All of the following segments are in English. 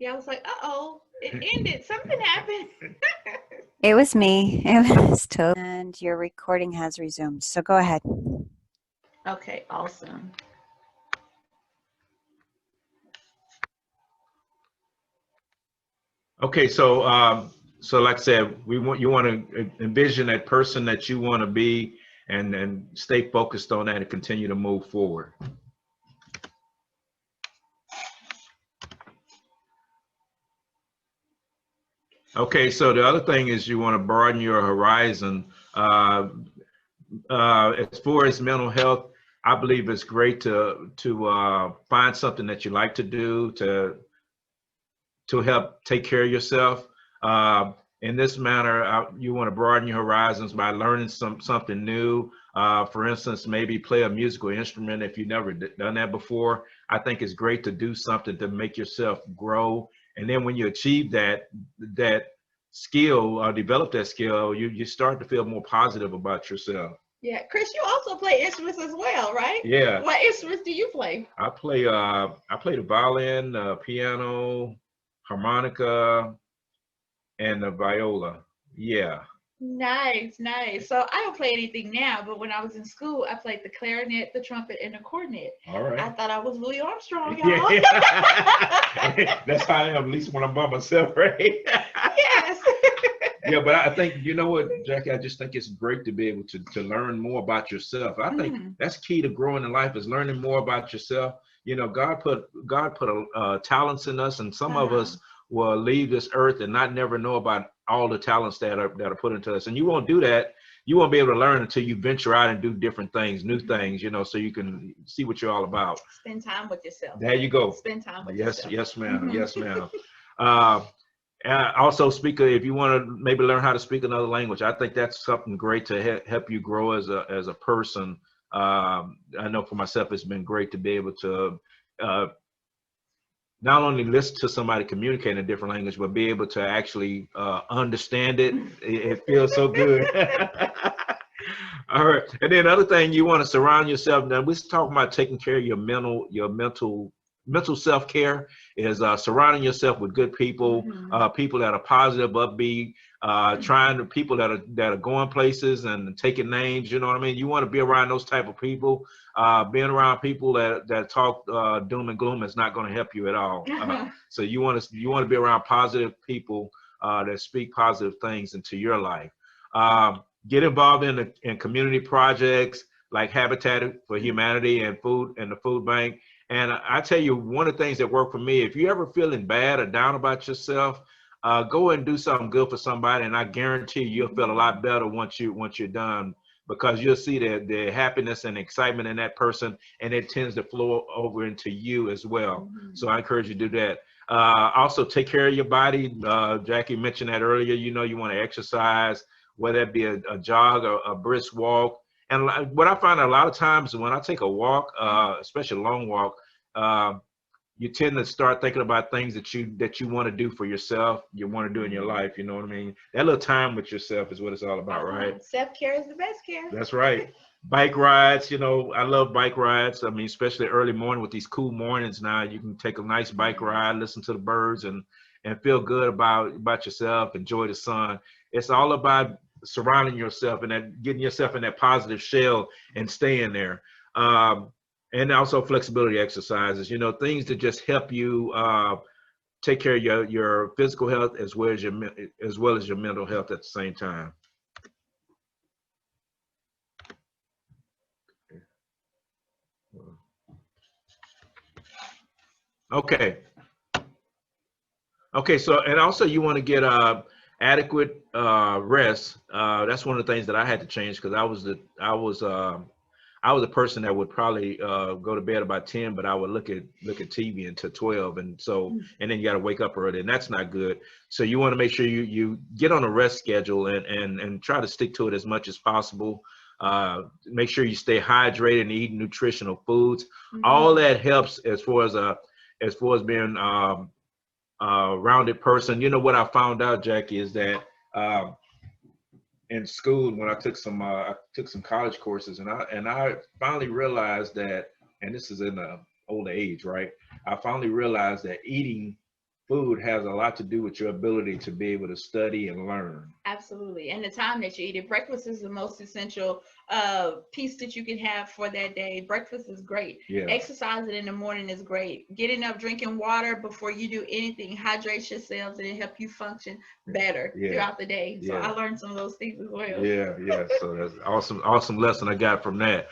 Yeah, I was like, uh-oh, it ended. Something happened. It was me. It was totally. And your recording has resumed. So go ahead. Okay, awesome. Okay, so like I said, you want to envision that person that you want to be, and stay focused on that and continue to move forward. Okay, so the other thing is you want to broaden your horizon. As far as mental health, I believe it's great to find something that you like to do to help take care of yourself. In this manner, you want to broaden your horizons by learning something new. For instance, maybe play a musical instrument if you've never done that before. I think it's great to do something to make yourself grow. And then when you achieve that skill or develop that skill, you start to feel more positive about yourself. Yeah, Chris, you also play instruments as well, right? Yeah. What instruments do you play? I play the violin, piano, harmonica, and the viola. Yeah. Nice, nice. So I don't play anything now, but when I was in school, I played the clarinet, the trumpet, and the cornet. All right. I thought I was Louis Armstrong, Yeah, y'all. yeah. That's how I am, at least when I'm by myself, right? Yes. Yeah, but I think, you know what, Jackie, I just think it's great to be able to learn more about yourself. I think that's key to growing in life, is learning more about yourself. You know, God put talents in us, and some of us will leave this earth and not never know about all the talents that are put into us. And you won't do that. You won't be able to learn until you venture out and do different things, new things, you know, so you can see what you're all about. Spend time with yourself. There you go. Spend time with Yes, yourself. yes, ma'am. Yes, ma'am. Also, if you want to maybe learn how to speak another language, I think that's something great to help you grow as a person. I know for myself, it's been great to be able to not only listen to somebody communicate in a different language, but be able to actually understand it. It feels so good. All right. And then another thing, you want to surround yourself. Now we're talking about taking care of your mental self-care is surrounding yourself with good people, people that are positive, upbeat, people that are going places and taking names. You know what I mean? You want to be around those type of people. Being around people that talk doom and gloom is not going to help you at all. So you want to be around positive people that speak positive things into your life. Get involved in community projects like Habitat for Humanity and the food bank. And I tell you, one of the things that worked for me, if you're ever feeling bad or down about yourself, go and do something good for somebody, and I guarantee you'll feel a lot better once you're done, because you'll see the happiness and excitement in that person, and it tends to flow over into you as well. So I encourage you to do that. Also, take care of your body. Jackie mentioned that earlier. You know, you want to exercise, whether it be a jog or a brisk walk. And what I find a lot of times when I take a walk, especially a long walk, you tend to start thinking about things that you want to do for yourself, you want to do in your life. You know what I mean? That little time with yourself is what it's all about, right? Self-care is the best care. That's right. Bike rides, you know, I love bike rides. I mean, especially early morning with these cool mornings now, you can take a nice bike ride, listen to the birds, and feel good about yourself, enjoy the sun. It's all about surrounding yourself and getting yourself in that positive shell and staying there. And also flexibility exercises, you know, things to just help you take care of your physical health as well as your mental health at the same time. Okay. Okay. So, and also you want to get adequate rest. That's one of the things that I had to change, because I was a person that would probably go to bed about 10, but I would look at TV until 12, and then you got to wake up early, and that's not good. So you want to make sure you get on a rest schedule and try to stick to it as much as possible. Make sure you stay hydrated and eat nutritional foods. All that helps as far as being a rounded person. You know what I found out, Jackie, is that in school, when I took some college courses, and I finally realized that, and this is in the older age, right? I finally realized that eating food has a lot to do with your ability to be able to study and learn. Absolutely. And the time that you eat it. Breakfast is the most essential piece that you can have for that day. Breakfast is great. Yeah. Exercising in the morning is great. Getting up, drinking water before you do anything hydrates your cells and it help you function better throughout the day. So I learned some of those things as well. Yeah. So that's awesome lesson I got from that.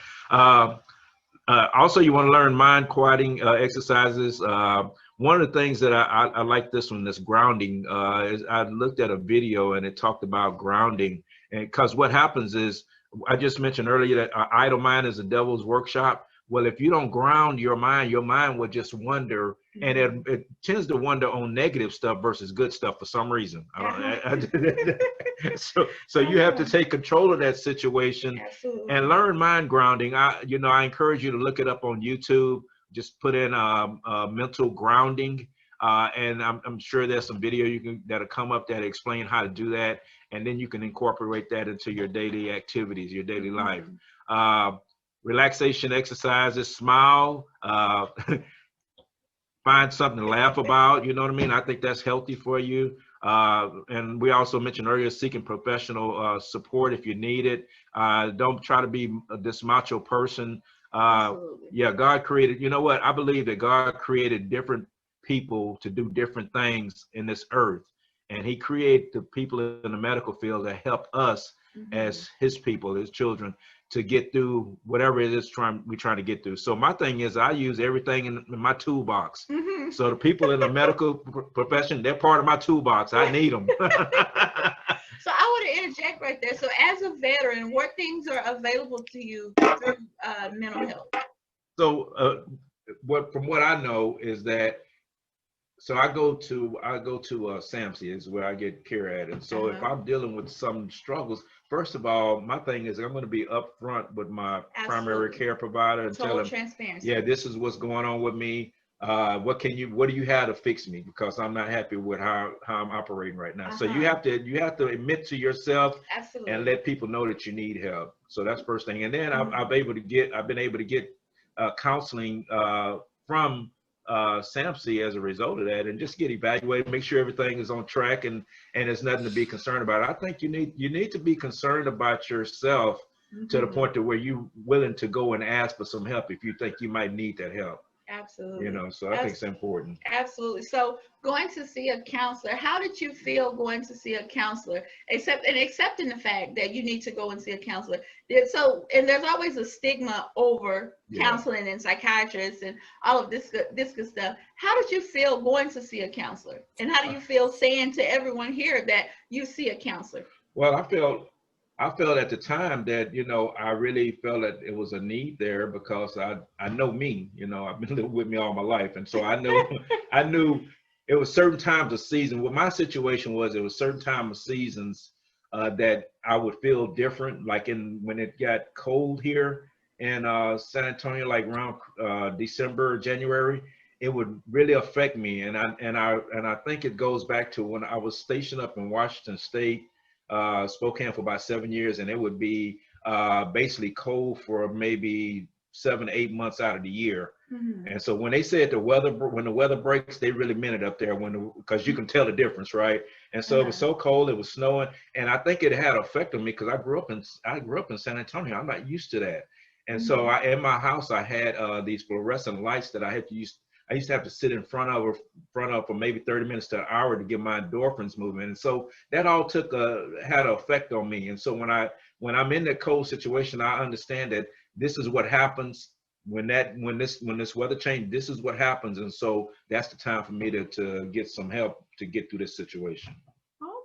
Also, you want to learn mind quieting exercises. One of the things that I like this one, this grounding, is I looked at a video and it talked about grounding. And because what happens is, I just mentioned earlier that idle mind is a devil's workshop. Well, if you don't ground your mind will just wander, and it tends to wander on negative stuff versus good stuff for some reason. So you have to take control of that situation and learn mind grounding. I encourage you to look it up on YouTube. Just put in mental grounding, and I'm sure there's some video that'll come up that explain how to do that, and then you can incorporate that into your daily activities, your daily life. Relaxation exercises, smile, find something to laugh about, you know what I mean? I think that's healthy for you. And we also mentioned earlier, seeking professional support if you need it. Don't try to be this macho person. God created, you know what? I believe that God created different people to do different things in this earth. And he created the people in the medical field that help us as his people, his children, to get through whatever it is we're trying to get through. So my thing is, I use everything in my toolbox. So the people in the medical profession, they're part of my toolbox. I need them. So I want to interject right there. So as a veteran, what things are available to you through mental health? So from what I know is that, so I go to SAMC is where I get care at. And so if I'm dealing with some struggles, first of all, my thing is I'm going to be upfront with my primary care provider and tell them, transparency. This is what's going on with me. What do you have to fix me? Because I'm not happy with how I'm operating right now. So you have to admit to yourself and let people know that you need help. So that's first thing. And then I've been able to get counseling from SAMC as a result of that, and just get evaluated, make sure everything is on track and there's nothing to be concerned about. I think you need to be concerned about yourself to the point to where you're willing to go and ask for some help if you think you might need that help. Absolutely. So I think it's important. Absolutely. So going to see a counselor, how did you feel going to see a counselor, accepting the fact that you need to go and see a counselor? So, and there's always a stigma over counseling and psychiatrists and all of this good stuff. How did you feel going to see a counselor? And how do you feel saying to everyone here that you see a counselor? Well, I felt at the time that, I really felt that it was a need there, because I know me, I've been living with me all my life. And so I knew it was certain times of season. What my situation was, it was certain time of seasons that I would feel different, like when it got cold here in San Antonio, like around December, January, it would really affect me. And I think it goes back to when I was stationed up in Washington State, Spokane, for about 7 years, and it would be basically cold for maybe 7 to 8 months out of the year. And so when they said when the weather breaks, they really meant it up there, because you can tell the difference, right? And so it was so cold, it was snowing, and I think it had an effect on me because I grew up in San Antonio. I'm not used to that. And so in my house, I had these fluorescent lights that I used to have to sit in front of for maybe 30 minutes to an hour to get my endorphins moving. And so that all had an effect on me. And so when I'm in that cold situation, I understand that this is what happens when this weather change. This is what happens. And so that's the time for me to get some help to get through this situation.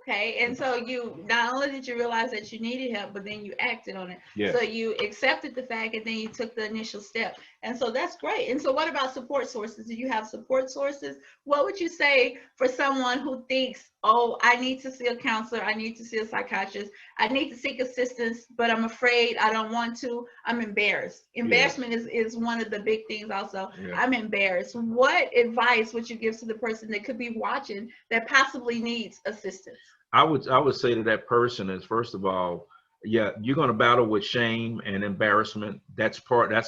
Okay, and so you not only did you realize that you needed help, but then you acted on it. Yes. So you accepted the fact, and then you took the initial step, and so that's great. And so what about support sources? Do you have support sources? What would you say for someone who thinks, oh, I need to see a counselor, I need to see a psychiatrist, I need to seek assistance, but I'm afraid, I don't want to, I'm embarrassed. Embarrassment is one of the big things also. I'm embarrassed. What advice would you give to the person that could be watching that possibly needs assistance? I would say to that person is, first of all, you're going to battle with shame and embarrassment. That's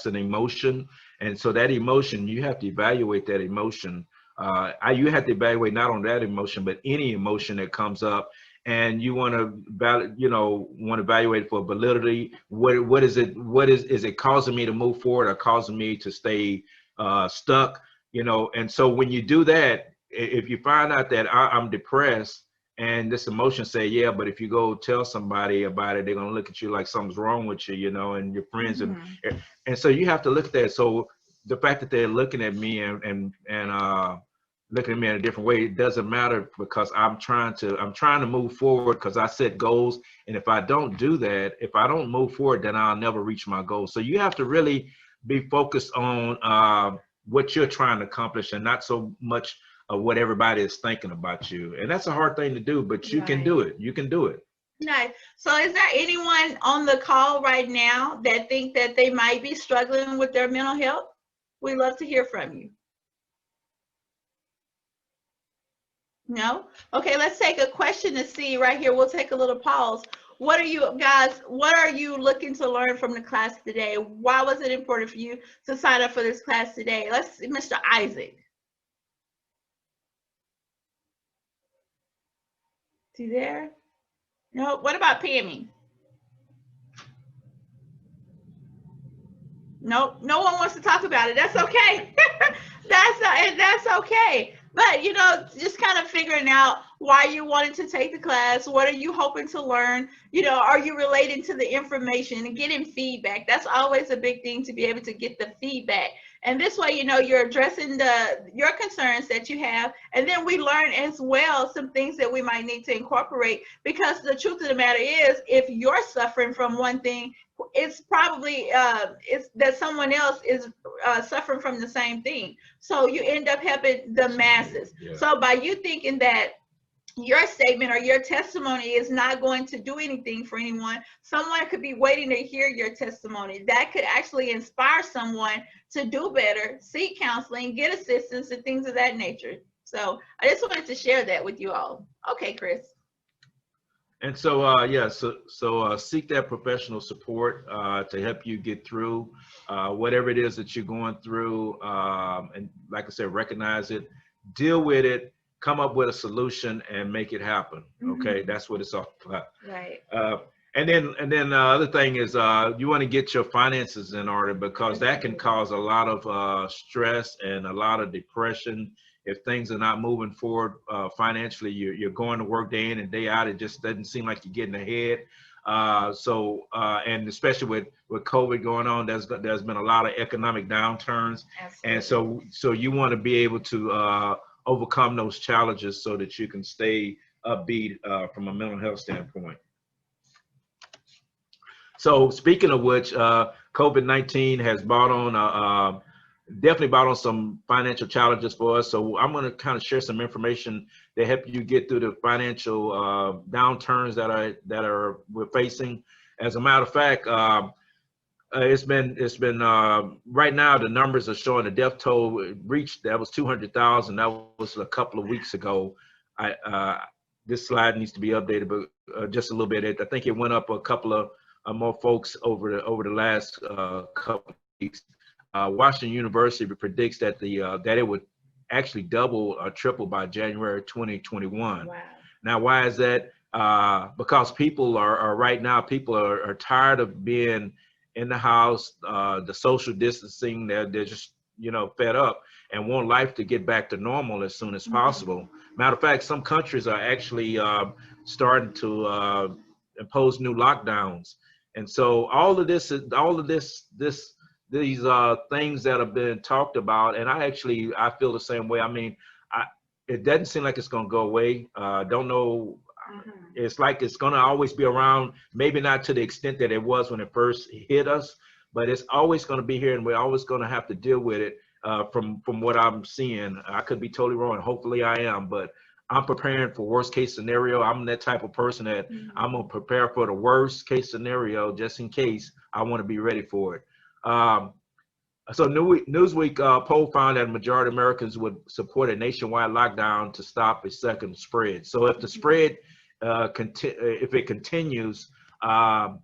an emotion. And so that emotion, you have to evaluate that emotion. You have to evaluate not on that emotion, but any emotion that comes up, and you want to want to evaluate for validity. What is it? Is it causing me to move forward or causing me to stay stuck? And so when you do that, if you find out that I'm depressed, and this emotion say, yeah, but if you go tell somebody about it, they're gonna look at you like something's wrong with you, and your friends, and so you have to look at that. So the fact that they're looking at me and looking at me in a different way, it doesn't matter, because I'm trying to move forward, because I set goals, and if I don't do that, if I don't move forward, then I'll never reach my goals. So you have to really be focused on what you're trying to accomplish, and not so much of what everybody is thinking about you. And that's a hard thing to do, but you can do it. You can do it. Nice. So is there anyone on the call right now that think that they might be struggling with their mental health? We'd love to hear from you. No? Okay, let's take a question to see right here. We'll take a little pause. What are you looking to learn from the class today? Why was it important for you to sign up for this class today? Let's see, Mr. Isaac. Is he there? No. What about Pammy? Nope. No one wants to talk about it. That's okay. That's okay. But just kind of figuring out why you wanted to take the class. What are you hoping to learn? Are you relating to the information and getting feedback? That's always a big thing, to be able to get the feedback. And this way, you're addressing your concerns that you have. And then we learn as well some things that we might need to incorporate, because the truth of the matter is, if you're suffering from one thing, it's probably it's that someone else is suffering from the same thing. So you end up helping the masses. Yeah. So by you thinking that your statement or your testimony is not going to do anything for anyone, someone could be waiting to hear your testimony. That could actually inspire someone to do better, seek counseling, get assistance, and things of that nature. So I just wanted to share that with you all. Okay, Chris. And so, seek that professional support to help you get through whatever it is that you're going through. And like I said, recognize it, deal with it, come up with a solution, and make it happen. Okay, that's what it's all about. Right. And then the other thing is you want to get your finances in order, because that can cause a lot of stress and a lot of depression. If things are not moving forward financially, you're going to work day in and day out. It just doesn't seem like you're getting ahead. And especially with COVID going on, there's been a lot of economic downturns. Absolutely. And so you want to be able to overcome those challenges so that you can stay upbeat from a mental health standpoint. So speaking of which, COVID-19 has definitely brought on some financial challenges for us. So I'm going to kind of share some information to help you get through the financial downturns that we're facing. As a matter of fact, it's been right now the numbers are showing the death toll reached, that was 200,000. That was a couple of weeks ago. This slide needs to be updated, but just a little bit. I think it went up a couple of more folks over the last couple of weeks. Washington University predicts that that it would actually double or triple by January 2021. Wow. Now, why is that? Because people are right now, people are tired of being in the house, the social distancing. They're just fed up and want life to get back to normal as soon as possible. Matter of fact, some countries are actually starting to impose new lockdowns. And so all of these things that have been talked about, and I feel the same way. I mean, it doesn't seem like it's going to go away. Don't know. It's like it's going to always be around, maybe not to the extent that it was when it first hit us, but it's always going to be here, and we're always going to have to deal with it from what I'm seeing. I could be totally wrong. Hopefully I am, but I'm preparing for worst case scenario. I'm that type of person that I'm going to prepare for the worst case scenario just in case. I want to be ready for it. So Newsweek poll found that a majority of Americans would support a nationwide lockdown to stop a second spread. So if the spread, if it continues, I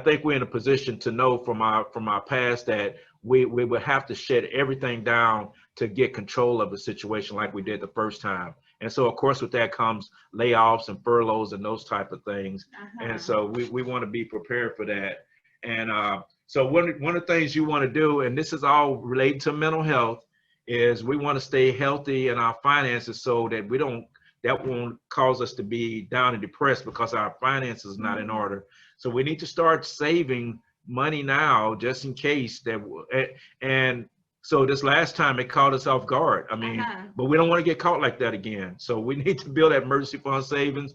think we're in a position to know from our past that we would have to shut everything down to get control of the situation like we did the first time. And so, of course, with that comes layoffs and furloughs and those type of things. And so we want to be prepared for that. And so one of the things you want to do, and this is all related to mental health, is we want to stay healthy in our finances so that that won't cause us to be down and depressed because our finances are not in order. So we need to start saving money now just in case that, and so this last time it caught us off guard. I mean, but we don't want to get caught like that again. So we need to build that emergency fund savings.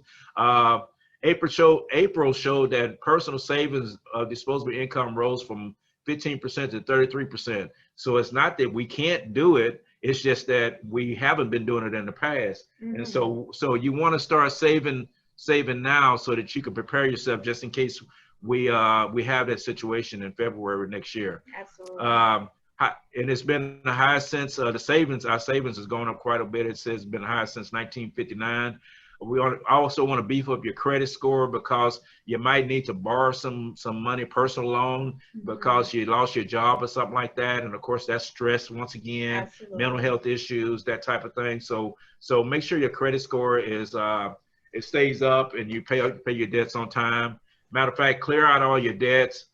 April showed that personal savings disposable income rose from 15% to 33%. So it's not that we can't do it. It's just that we haven't been doing it in the past. And so you want to start saving now so that you can prepare yourself just in case we have that situation in February next year. Absolutely. And it's been the highest since our savings has gone up quite a bit. It says it's been the highest since 1959. We also want to beef up your credit score because you might need to borrow some money, personal loan, because you lost your job or something like that. And of course, that's stress once again, mental health issues, that type of thing. So make sure your credit score is it stays up and you pay your debts on time. Matter of fact, clear out all your debts.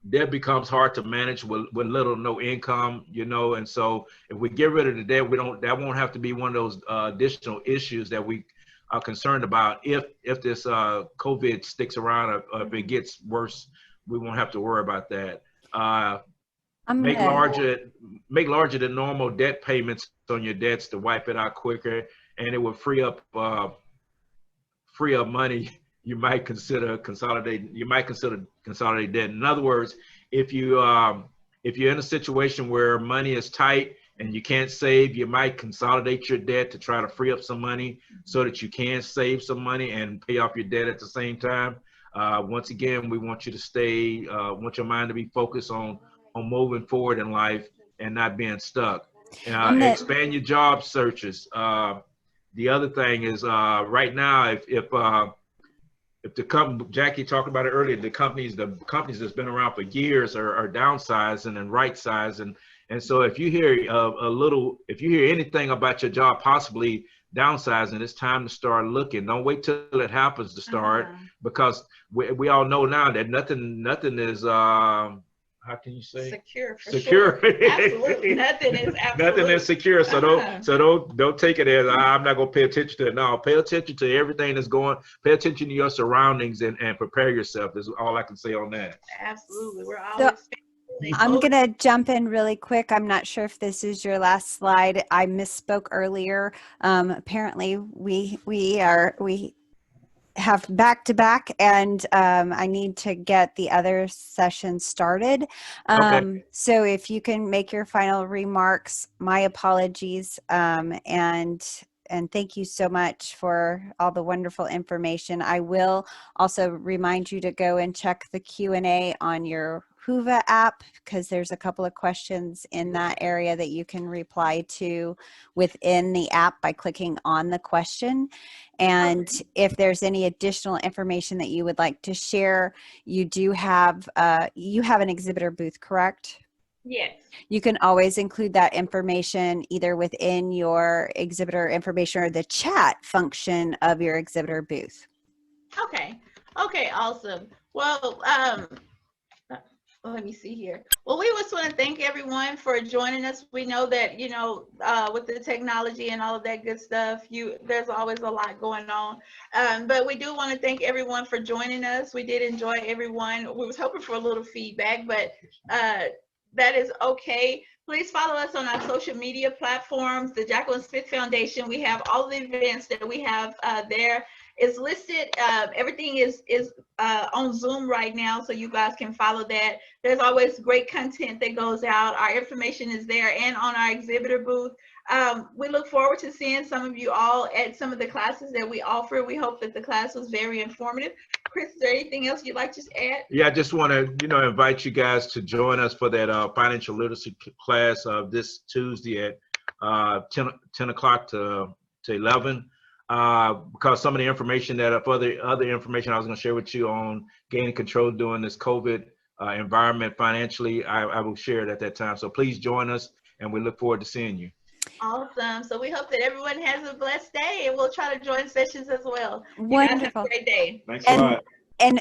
Debt becomes hard to manage with little or no income, and so if we get rid of the debt, that won't have to be one of those additional issues that we are concerned about if this COVID sticks around or if it gets worse. We won't have to worry about that. Make larger than normal debt payments on your debts to wipe it out quicker, and it will free up money. You might consider consolidating debt. In other words, if you're in a situation where money is tight and you can't save, you might consolidate your debt to try to free up some money so that you can save some money and pay off your debt at the same time. Once again, we want you to want your mind to be focused on moving forward in life and not being stuck. Expand your job searches. The other thing is right now, if the company, Jackie talked about it earlier, the companies that's been around for years are downsizing and right sizing. And so if you hear if you hear anything about your job possibly downsizing, it's time to start looking. Don't wait till it happens to start, because we all know now that nothing is how can you say secure? Secure. Sure. Absolutely, nothing is secure. So don't take it as I'm not gonna pay attention to it. No, pay attention to everything that's going. Pay attention to your surroundings and prepare yourself. Is all I can say on that. Absolutely, we're always. I'm going to jump in really quick. I'm not sure if this is your last slide. I misspoke earlier. Apparently we have back to back, and I need to get the other session started. Okay. So if you can make your final remarks, my apologies. And thank you so much for all the wonderful information. I will also remind you to go and check the Q&A on your Whova app, because there's a couple of questions in that area that you can reply to within the app by clicking on the question. And if there's any additional information that you would like to share, you have an exhibitor booth, correct? Yes. You can always include that information either within your exhibitor information or the chat function of your exhibitor booth. Okay, awesome. Well, let me see here. Well, we just want to thank everyone for joining us. We know that, with the technology and all of that good stuff, there's always a lot going on. But we do want to thank everyone for joining us. We did enjoy everyone. We was hoping for a little feedback, but that is okay. Please follow us on our social media platforms, the Jacqueline Smith Foundation. We have all the events that we have there. Is listed. Everything is on Zoom right now, so you guys can follow that. There's always great content that goes out. Our information is there and on our exhibitor booth. We look forward to seeing some of you all at some of the classes that we offer. We hope that the class was very informative. Chris, is there anything else you'd like to add? Yeah, I just want to invite you guys to join us for that financial literacy class this Tuesday at 10 o'clock to 11. Because some of the information other information I was going to share with you on gaining control during this COVID environment financially, I will share it at that time. So please join us. and we look forward to seeing you. Awesome. So we hope that everyone has a blessed day, and we'll try to join sessions as well. You guys have a Wonderful. great day. Thanks a And lot.